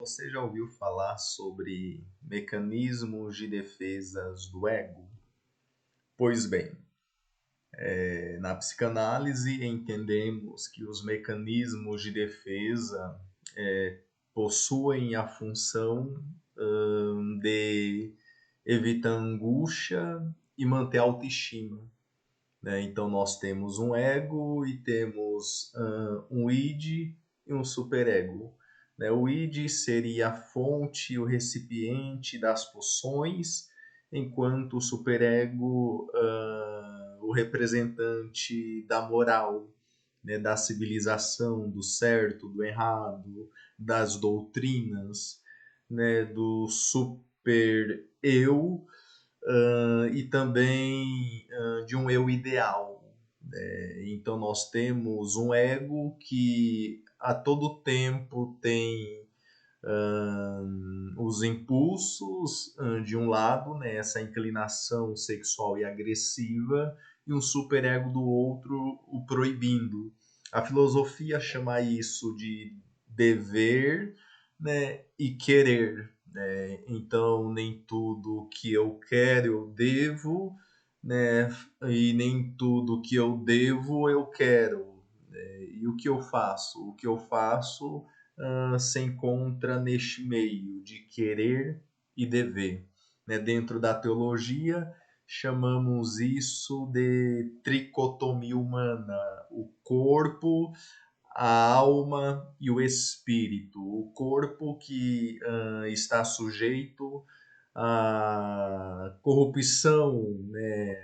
Você já ouviu falar sobre mecanismos de defesas do ego? Pois bem, na psicanálise entendemos que os mecanismos de defesa possuem a função de evitar angústia e manter a autoestima, né? Então nós temos um ego e temos um id e um superego, né? O id seria a fonte, o recipiente das pulsões, enquanto o superego, o representante da moral, né? Da civilização, do certo, do errado, das doutrinas, né? Do super eu, e também de um eu ideal. Então nós temos um ego que a todo tempo tem os impulsos de um lado, né, essa inclinação sexual e agressiva, e um superego do outro o proibindo. A filosofia chama isso de dever, né, e querer. Né? Então nem tudo que eu quero eu devo, né, e nem tudo que eu devo eu quero. E o que eu faço? O que eu faço se encontra neste meio de querer e dever. Né? Dentro da teologia, chamamos isso de tricotomia humana: o corpo, a alma e o espírito. O corpo que está sujeito à corrupção, né?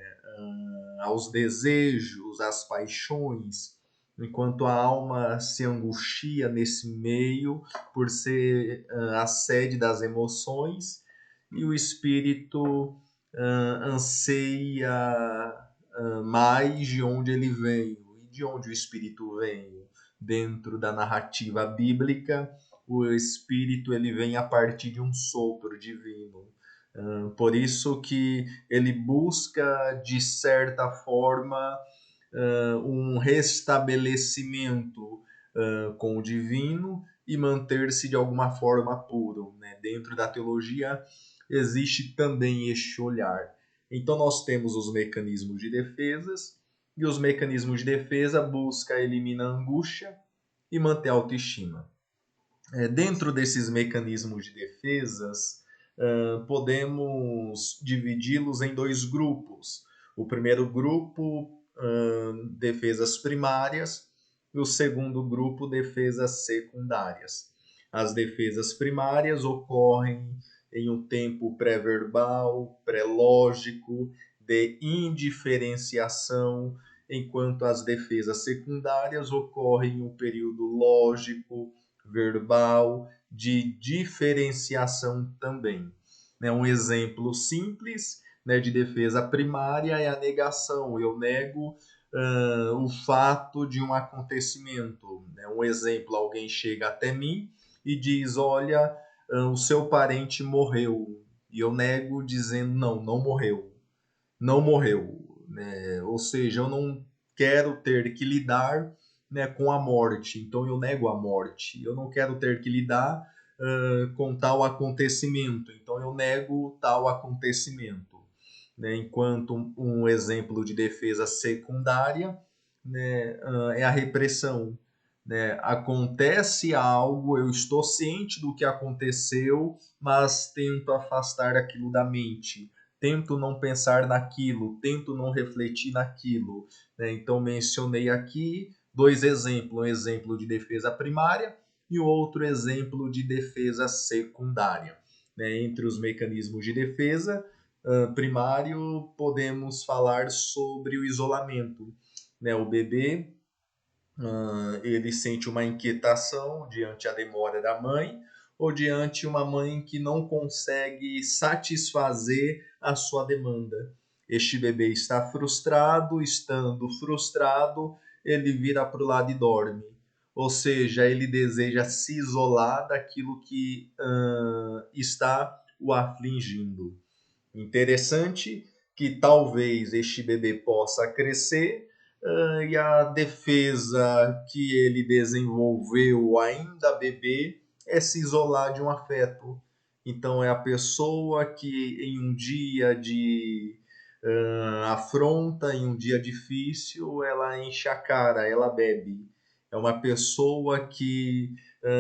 Aos desejos, às paixões, enquanto a alma se angustia nesse meio por ser a sede das emoções, e o espírito anseia mais de onde ele veio. E de onde o espírito veio? Dentro da narrativa bíblica, o espírito ele vem a partir de um sopro divino. Por isso que ele busca, de certa forma, um restabelecimento com o divino e manter-se de alguma forma puro. Né? Dentro da teologia existe também este olhar. Então nós temos os mecanismos de defesas, e os mecanismos de defesa buscam eliminar a angústia e manter a autoestima. Dentro desses mecanismos de defesas, podemos dividi-los em dois grupos. O primeiro grupo, defesas primárias, e o segundo grupo, defesas secundárias. As defesas primárias ocorrem em um tempo pré-verbal, pré-lógico, de indiferenciação, enquanto as defesas secundárias ocorrem em um período lógico, verbal, de diferenciação também. Né? Um exemplo simples, né, de defesa primária é a negação. Eu nego o fato de um acontecimento. Né? Um exemplo, alguém chega até mim e diz, olha, o seu parente morreu. E eu nego dizendo, não, não morreu. Não morreu. Né? Ou seja, eu não quero ter que lidar, né, com a morte. Então eu nego a morte. Eu não quero ter que lidar com tal acontecimento. Então eu nego tal acontecimento. Né? Enquanto um exemplo de defesa secundária, né, é a repressão. Né? Acontece algo, eu estou ciente do que aconteceu, mas tento afastar aquilo da mente. Tento não pensar naquilo, tento não refletir naquilo. Né? Então, mencionei aqui dois exemplos: um exemplo de defesa primária e outro exemplo de defesa secundária. Né? Entre os mecanismos de defesa primário, podemos falar sobre o isolamento. Né? O bebê ele sente uma inquietação diante a demora da mãe, ou diante uma mãe que não consegue satisfazer a sua demanda. Este bebê está frustrado, estando frustrado, ele vira para o lado e dorme. Ou seja, ele deseja se isolar daquilo que está o afligindo. Interessante que talvez este bebê possa crescer e a defesa que ele desenvolveu ainda bebê é se isolar de um afeto. Então, é a pessoa que em um dia de afronta, em um dia difícil, ela enche a cara, ela bebe. É uma pessoa que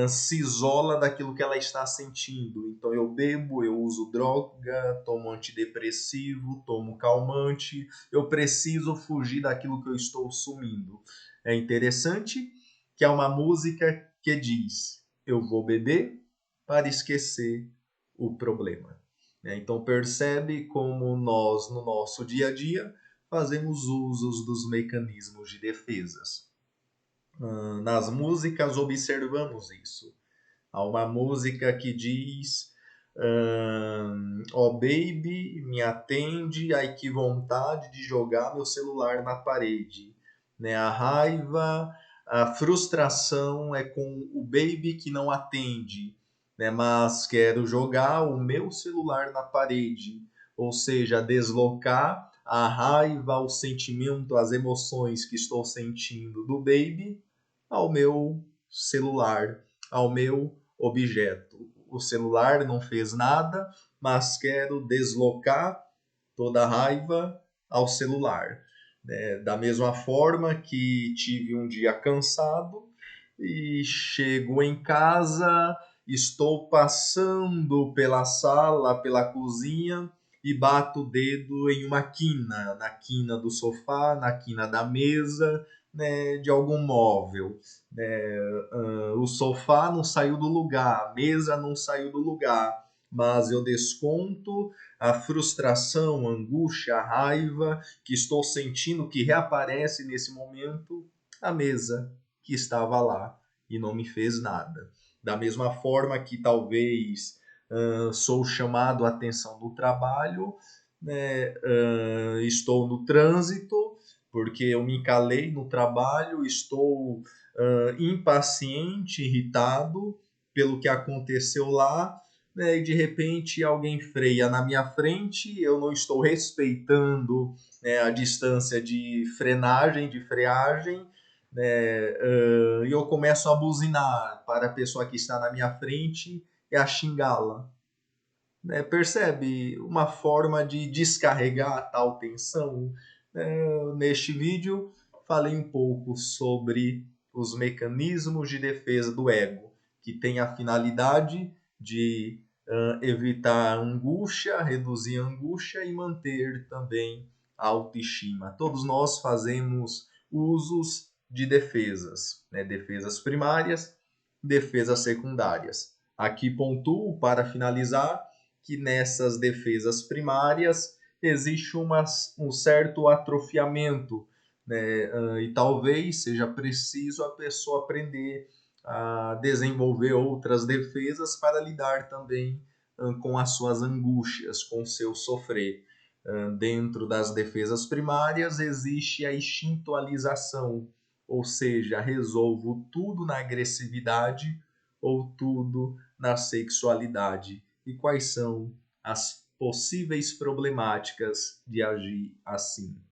se isola daquilo que ela está sentindo. Então, eu bebo, eu uso droga, tomo antidepressivo, tomo calmante. Eu preciso fugir daquilo que eu estou sumindo. É interessante que há uma música que diz: eu vou beber para esquecer o problema. Então percebe como nós, no nosso dia a dia, fazemos usos dos mecanismos de defesas. Nas músicas observamos isso. Há uma música que diz: oh baby, me atende, ai que vontade de jogar meu celular na parede. Né? A raiva, a frustração é com o baby que não atende, né? Mas quero jogar o meu celular na parede. Ou seja, deslocar a raiva, o sentimento, as emoções que estou sentindo do baby ao meu celular, ao meu objeto. O celular não fez nada, mas quero deslocar toda a raiva ao celular. Da mesma forma que tive um dia cansado e chego em casa, estou passando pela sala, pela cozinha e bato o dedo em uma quina, na quina do sofá, na quina da mesa, né, de algum móvel. O sofá não saiu do lugar, a mesa não saiu do lugar, mas eu desconto a frustração, a angústia, a raiva que estou sentindo que reaparece nesse momento, a mesa que estava lá e não me fez nada. Da mesma forma que talvez sou chamado a atenção no trabalho, né, estou no trânsito porque eu me calei no trabalho, estou impaciente, irritado pelo que aconteceu lá, né, e de repente alguém freia na minha frente, eu não estou respeitando, né, a distância de frenagem, de freagem, né, e eu começo a buzinar para a pessoa que está na minha frente e a xingá-la. Né? Percebe uma forma de descarregar tal tensão? Neste vídeo, falei um pouco sobre os mecanismos de defesa do ego, que tem a finalidade de evitar angústia, reduzir a angústia e manter também a autoestima. Todos nós fazemos usos de defesas, né? Defesas primárias, defesas secundárias. Aqui pontuo para finalizar que nessas defesas primárias existe um certo atrofiamento, né? E talvez seja preciso a pessoa aprender a desenvolver outras defesas para lidar também com as suas angústias, com o seu sofrer. Dentro das defesas primárias existe a instintualização, ou seja, resolvo tudo na agressividade ou tudo na sexualidade. E quais são as possíveis problemáticas de agir assim?